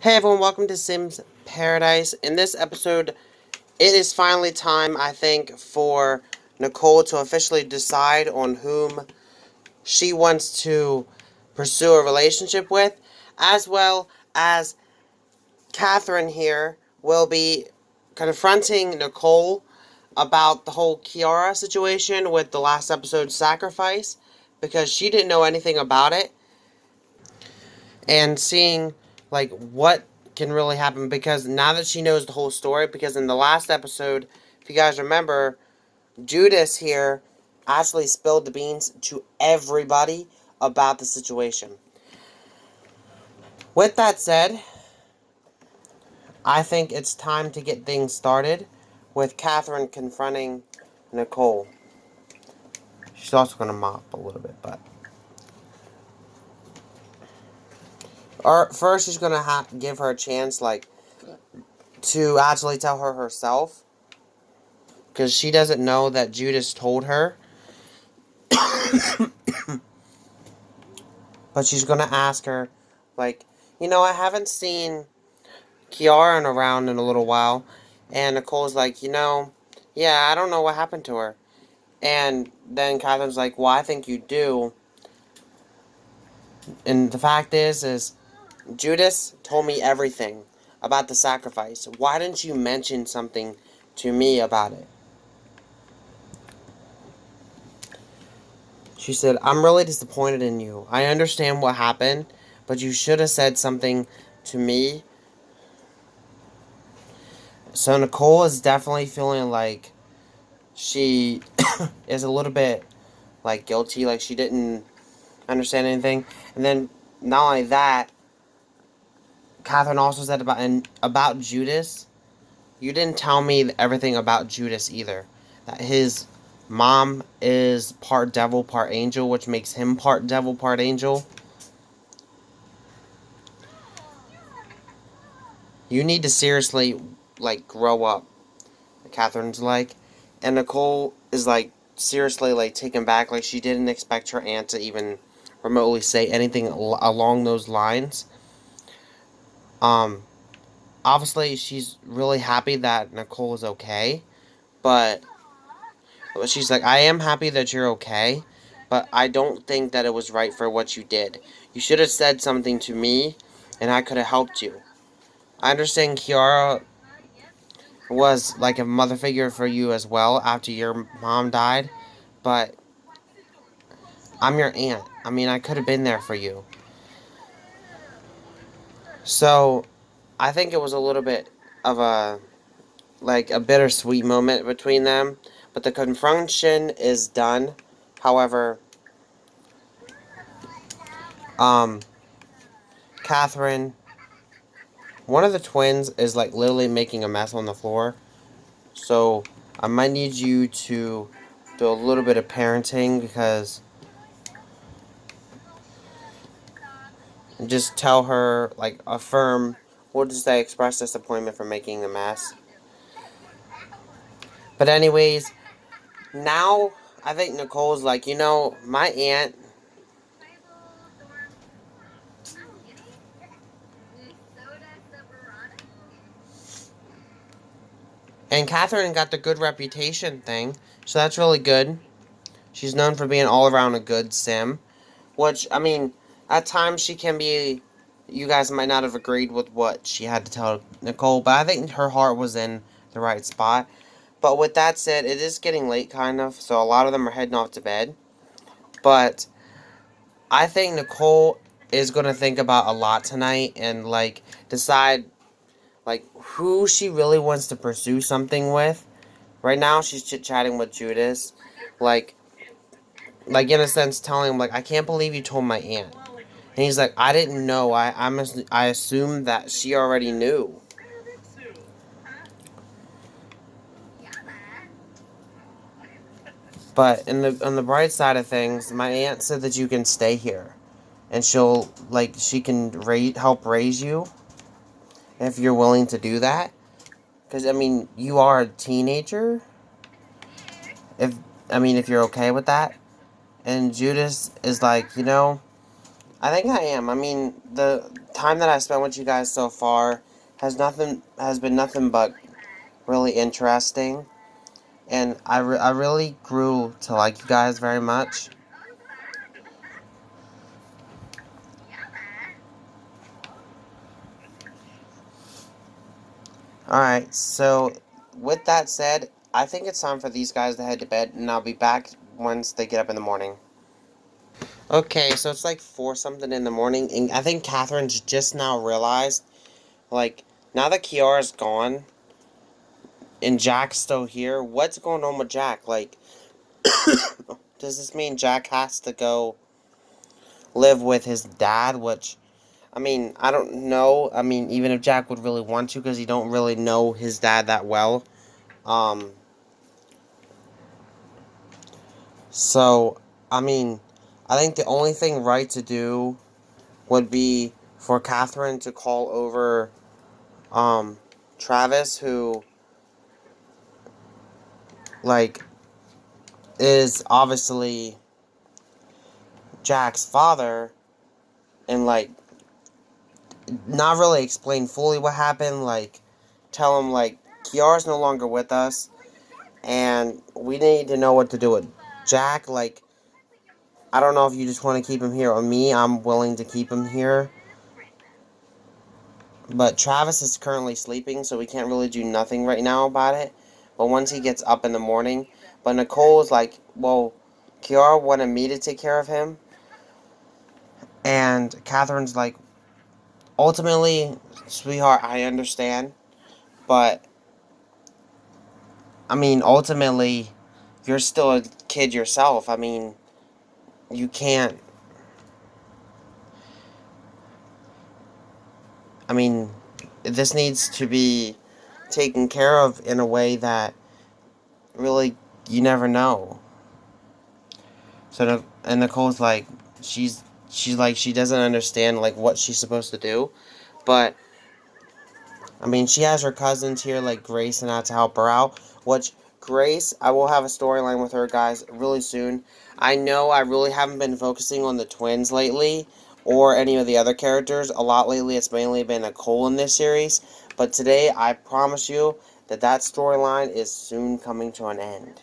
Hey everyone, welcome to Sims Paradise. In this episode, it is finally time, I think, for Nichole to officially decide on whom she wants to pursue a relationship with, as well as Catherine here will be confronting Nichole about the whole Kiara situation with the last episode's sacrifice, because she didn't know anything about it, and seeing like what can really happen, because now that she knows the whole story, because in the last episode, if you guys remember, Judas here actually spilled the beans to everybody about the situation. With that said, I think it's time to get things started with Catherine confronting Nichole. She's also going to mop a little bit, but or first she's going to give her a chance, like, to actually tell her herself, because she doesn't know that Judas told her. But she's going to ask her, like, I haven't seen Kiara around in a little while. And Nichole's like, yeah, I don't know what happened to her. And then Catherine's like, well, I think you do. And the fact is Judas told me everything about the sacrifice. Why didn't you mention something to me about it? She said, I'm really disappointed in you. I understand what happened, but you should have said something to me. So Nichole is definitely feeling like she is a little bit, like, guilty, like she didn't understand anything. And then not only that, Catherine also said about Judas. You didn't tell me everything about Judas either. That his mom is part devil, part angel, which makes him part devil, part angel. You need to seriously, like, grow up. Catherine's like, and Nichole is like seriously, like, taken back. Like, she didn't expect her aunt to even remotely say anything along those lines. Um, Obviously she's really happy that Nichole is okay, but she's like, I am happy that you're okay, but I don't think that it was right for what you did. You should have said something to me, and I could have helped you. I understand Kiara was like a mother figure for you as well after your mom died, but I'm your aunt. I mean, I could have been there for you. So, I think it was a little bit of a bittersweet moment between them, but the confrontation is done. However, um, Catherine, one of the twins is like literally making a mess on the floor. So, I might need you to do a little bit of parenting, because just tell her, like, affirm, we'll just say express disappointment for making a mess. But anyways, now I think Nichole's like, my aunt, and Catherine got the good reputation thing, so that's really good. She's known for being all around a good sim, which, I mean, at times she can be, you guys might not have agreed with what she had to tell Nichole, but I think her heart was in the right spot. But with that said, it is getting late, kind of, so a lot of them are heading off to bed. But I think Nichole is going to think about a lot tonight and, like, decide, like, who she really wants to pursue something with. Right now, she's chit-chatting with Judas. Like, in a sense, telling him, like, I can't believe you told my aunt. And he's like, I didn't know. I assumed that she already knew. But on the bright side of things, my aunt said that you can stay here, and she can help raise you if you're willing to do that. Because, I mean, you are a teenager. If if you're okay with that. And Judas is like, I think I am. I mean, the time that I spent with you guys so far has been nothing but really interesting, and I really grew to like you guys very much. Alright, so with that said, I think it's time for these guys to head to bed, and I'll be back once they get up in the morning. Okay, so it's like 4 something in the morning, and I think Catherine's just now realized, like, now that Kiara's gone, and Jack's still here, what's going on with Jack? Like, does this mean Jack has to go live with his dad, which, I mean, I don't know. I mean, even if Jack would really want to, because he don't really know his dad that well. Um, so, I mean, I think the only thing right to do would be for Catherine to call over, Travis, who, like, is obviously Jack's father, and, like, not really explain fully what happened, like, tell him, like, Kiara's no longer with us, and we need to know what to do with Jack. Like, I don't know if you just want to keep him here or me. I'm willing to keep him here. But Travis is currently sleeping, so we can't really do nothing right now about it. But once he gets up in the morning, but Nichole is like, well, Kiara wanted me to take care of him. And Catherine's like, ultimately, sweetheart, I understand. But, I mean, ultimately, you're still a kid yourself. I mean, you can't. I mean, this needs to be taken care of in a way that really you never know. So, and Nicole's like, she's like, she doesn't understand like what she's supposed to do, but I mean, she has her cousins here like Grace and that to help her out. Which Grace, I will have a storyline with her guys really soon. I know I really haven't been focusing on the twins lately or any of the other characters a lot lately. It's mainly been Nicole in this series, but today I promise you that that storyline is soon coming to an end,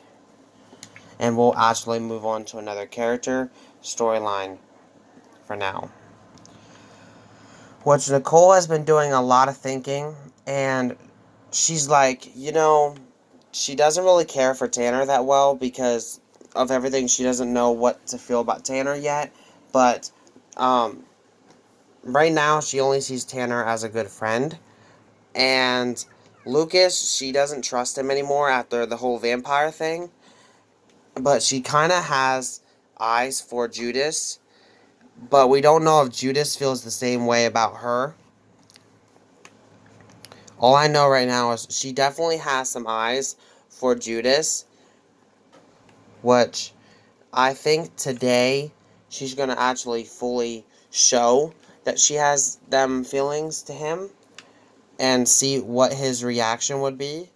and we'll actually move on to another character storyline for now. Which Nicole has been doing a lot of thinking, and she's like, she doesn't really care for Tanner that well because of everything. She doesn't know what to feel about Tanner yet, but um, right now she only sees Tanner as a good friend, and Lucas, she doesn't trust him anymore after the whole vampire thing, but she kind of has eyes for Judas, but we don't know if Judas feels the same way about her. All I know right now is she definitely has some eyes for Judas, which I think today she's going to actually fully show that she has them feelings to him and see what his reaction would be.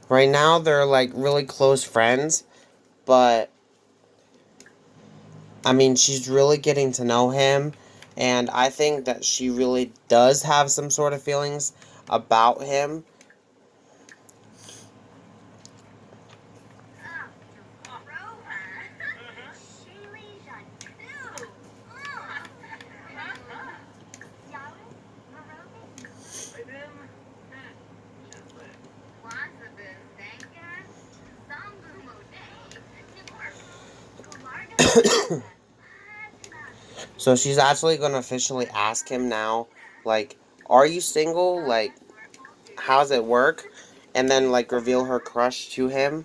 Right now they're like really close friends, but I mean, she's really getting to know him, and I think that she really does have some sort of feelings about him. So she's actually going to officially ask him now, like, are you single? Like, how's it work? And then, like, reveal her crush to him.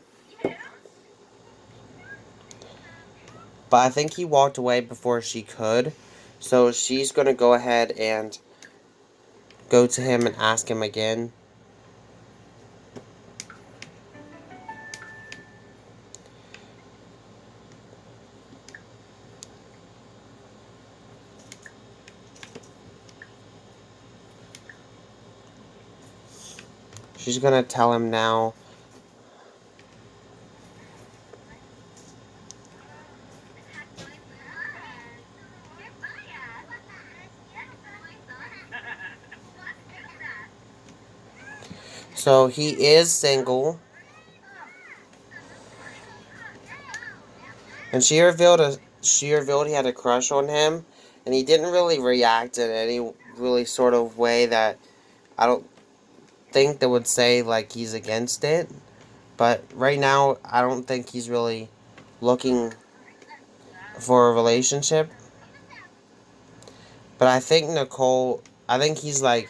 But I think he walked away before she could. So she's going to go ahead and go to him and ask him again. She's gonna tell him now. So he is single. And she revealed he had a crush on him, and he didn't really react in any really sort of way that I don't think that would say like he's against it. But right now, I don't think he's really looking for a relationship. But I think he's like,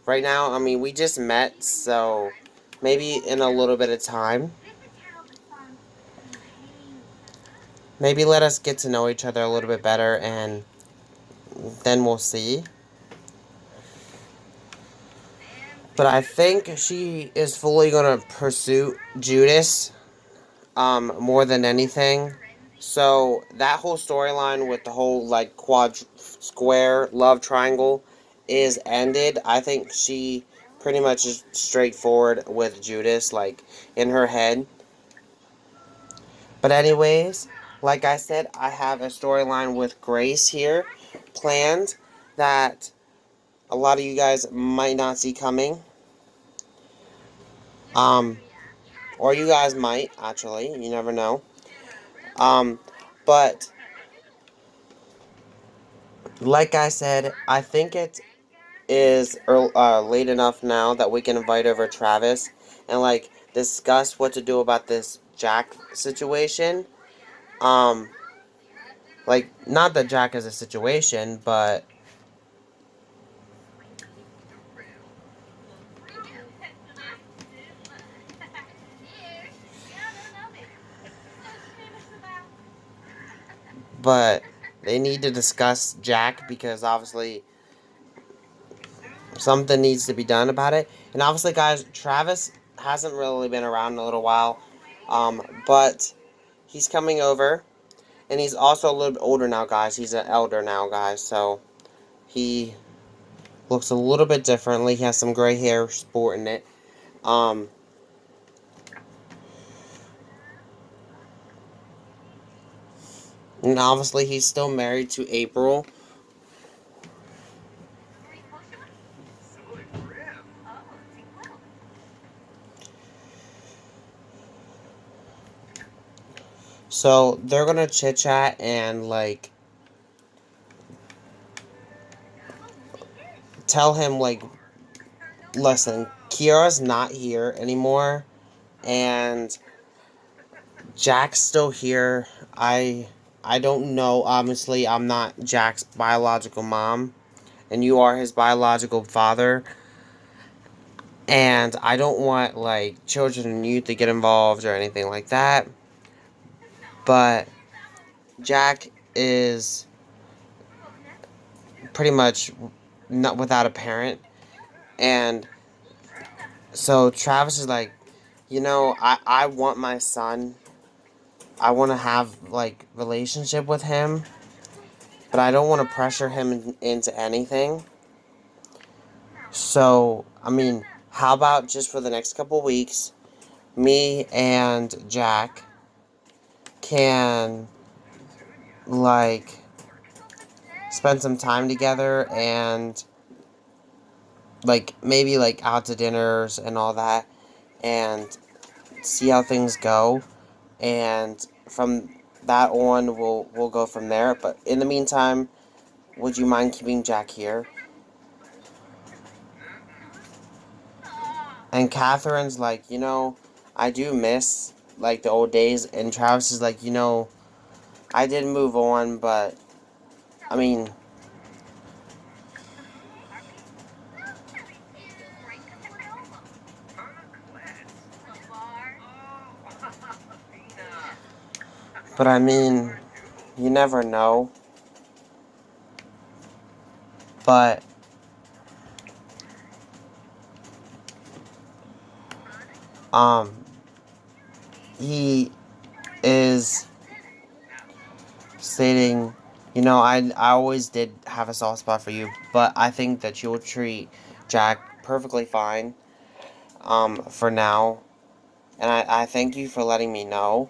right now, I mean, we just met, so maybe in a little bit of time. Maybe let us get to know each other a little bit better, and then we'll see. But I think she is fully going to pursue Judas more than anything. So that whole storyline with the whole like square love triangle is ended. I think she pretty much is straightforward with Judas, like in her head. But anyways, like I said, I have a storyline with Grace here planned that a lot of you guys might not see coming. Um, or you guys might actually. You never know. Um, but like I said, I think it is late enough now that we can invite over Travis and like discuss what to do about this Jack situation. Um, like not that Jack is a situation, but they need to discuss Jack because obviously something needs to be done about it. And obviously, guys, Travis hasn't really been around in a little while, but he's coming over, and he's also a little bit older now, guys. He's an elder now, guys, so he looks a little bit differently. He has some gray hair sporting it. Um, and obviously, he's still married to April. So they're gonna chit chat and like tell him like, listen, Kiara's not here anymore, and Jack's still here. I don't know. Obviously, I'm not Jack's biological mom, and you are his biological father. And I don't want like children and youth to get involved or anything like that. But Jack is pretty much not without a parent, and so Travis is like, I want my son. I want to have like relationship with him, but I don't want to pressure him into anything. So, I mean, how about just for the next couple weeks, me and Jack can, like, spend some time together and, like, maybe, like, out to dinners and all that and see how things go. And from that on, we'll go from there. But in the meantime, would you mind keeping Jack here? And Catherine's like, I do miss, like, the old days. And Travis is like, I did move on, but, I mean, you never know. But, um, he is stating, I always did have a soft spot for you, but I think that you'll treat Jack perfectly fine. for now. And I thank you for letting me know.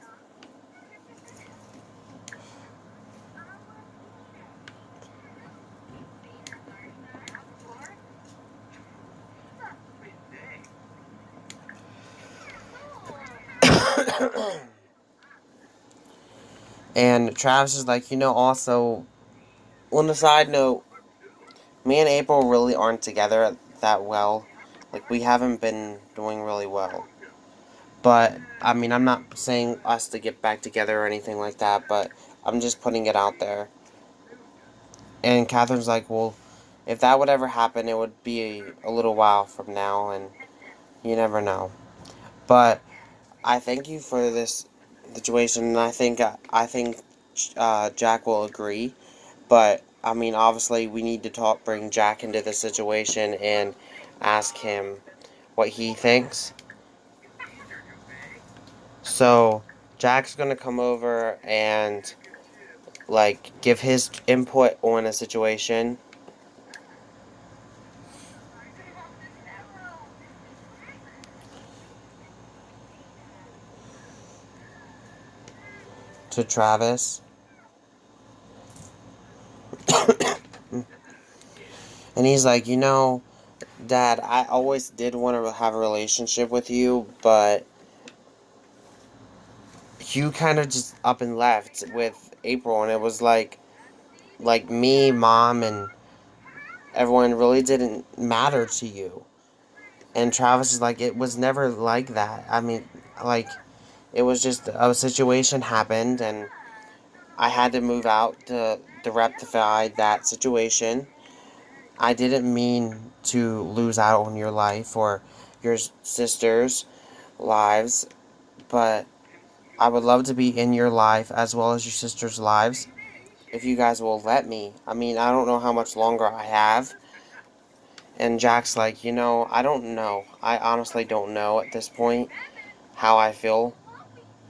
And Travis is like, also, on a side note, me and April really aren't together that well. Like, we haven't been doing really well. But, I mean, I'm not saying us to get back together or anything like that, but I'm just putting it out there. And Catherine's like, well, if that would ever happen, it would be a little while from now, and you never know. But I thank you for this situation, and I think Jack will agree. But I mean, obviously, we need to bring Jack into the situation and ask him what he thinks. So Jack's gonna come over and like give his input on a situation to Travis. And he's like, Dad, I always did want to have a relationship with you, but you kind of just up and left with April, and it was like me, Mom, and everyone really didn't matter to you. And Travis is like, it was never like that. I mean, like, it was just a situation happened, and I had to move out to rectify that situation. I didn't mean to lose out on your life or your sisters' lives, but I would love to be in your life as well as your sisters' lives if you guys will let me. I mean, I don't know how much longer I have. And Jack's like, I don't know. I honestly don't know at this point how I feel.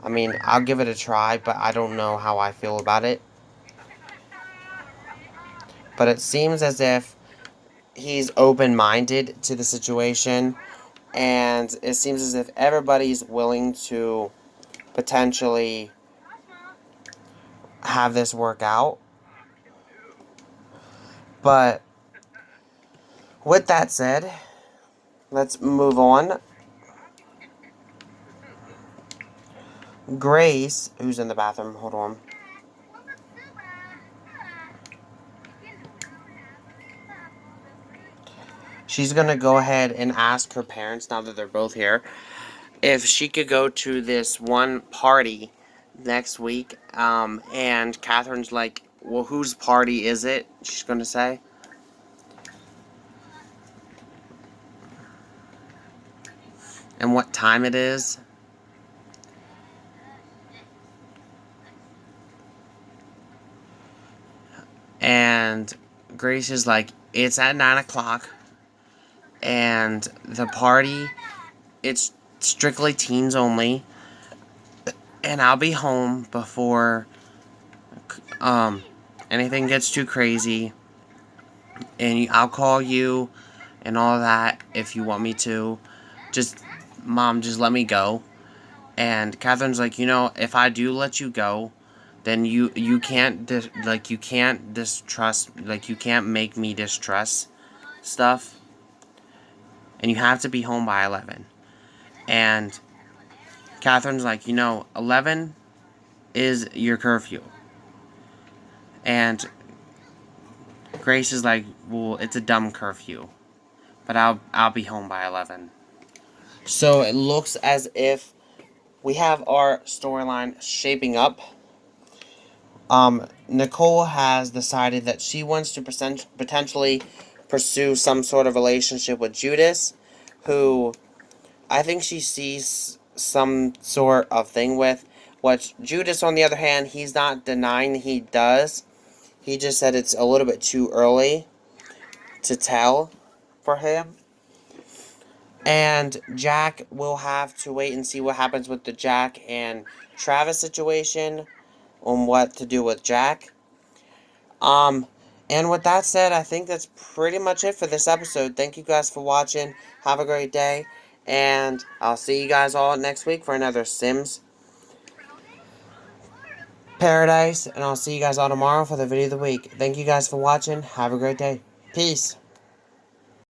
I mean, I'll give it a try, but I don't know how I feel about it. But it seems as if he's open-minded to the situation, and it seems as if everybody's willing to potentially have this work out. But with that said, let's move on. Grace, who's in the bathroom, hold on. She's gonna go ahead and ask her parents, now that they're both here, if she could go to this one party next week. And Catherine's like, well, whose party is it? She's gonna say. And what time it is. And Grace is like, it's at 9 o'clock. And the party, it's strictly teens only. And I'll be home before anything gets too crazy. And I'll call you and all that if you want me to. Just, Mom, just let me go. And Catherine's like, if I do let you go, then you can't you can't distrust, like, you can't make me distrust stuff, and you have to be home by 11. And Catherine's like, 11 is your curfew. And Grace is like, well, it's a dumb curfew, but I'll be home by 11. So it looks as if we have our storyline shaping up. Nichole has decided that she wants to potentially pursue some sort of relationship with Judas, who I think she sees some sort of thing with. What Judas, on the other hand, he's not denying he does. He just said it's a little bit too early to tell for him. And Jack will have to wait and see what happens with the Jack and Travis situation on what to do with Jack. Um, and with that said, I think that's pretty much it for this episode. Thank you guys for watching. Have a great day. And I'll see you guys all next week for another Sims Paradise. And I'll see you guys all tomorrow for the video of the week. Thank you guys for watching. Have a great day. Peace.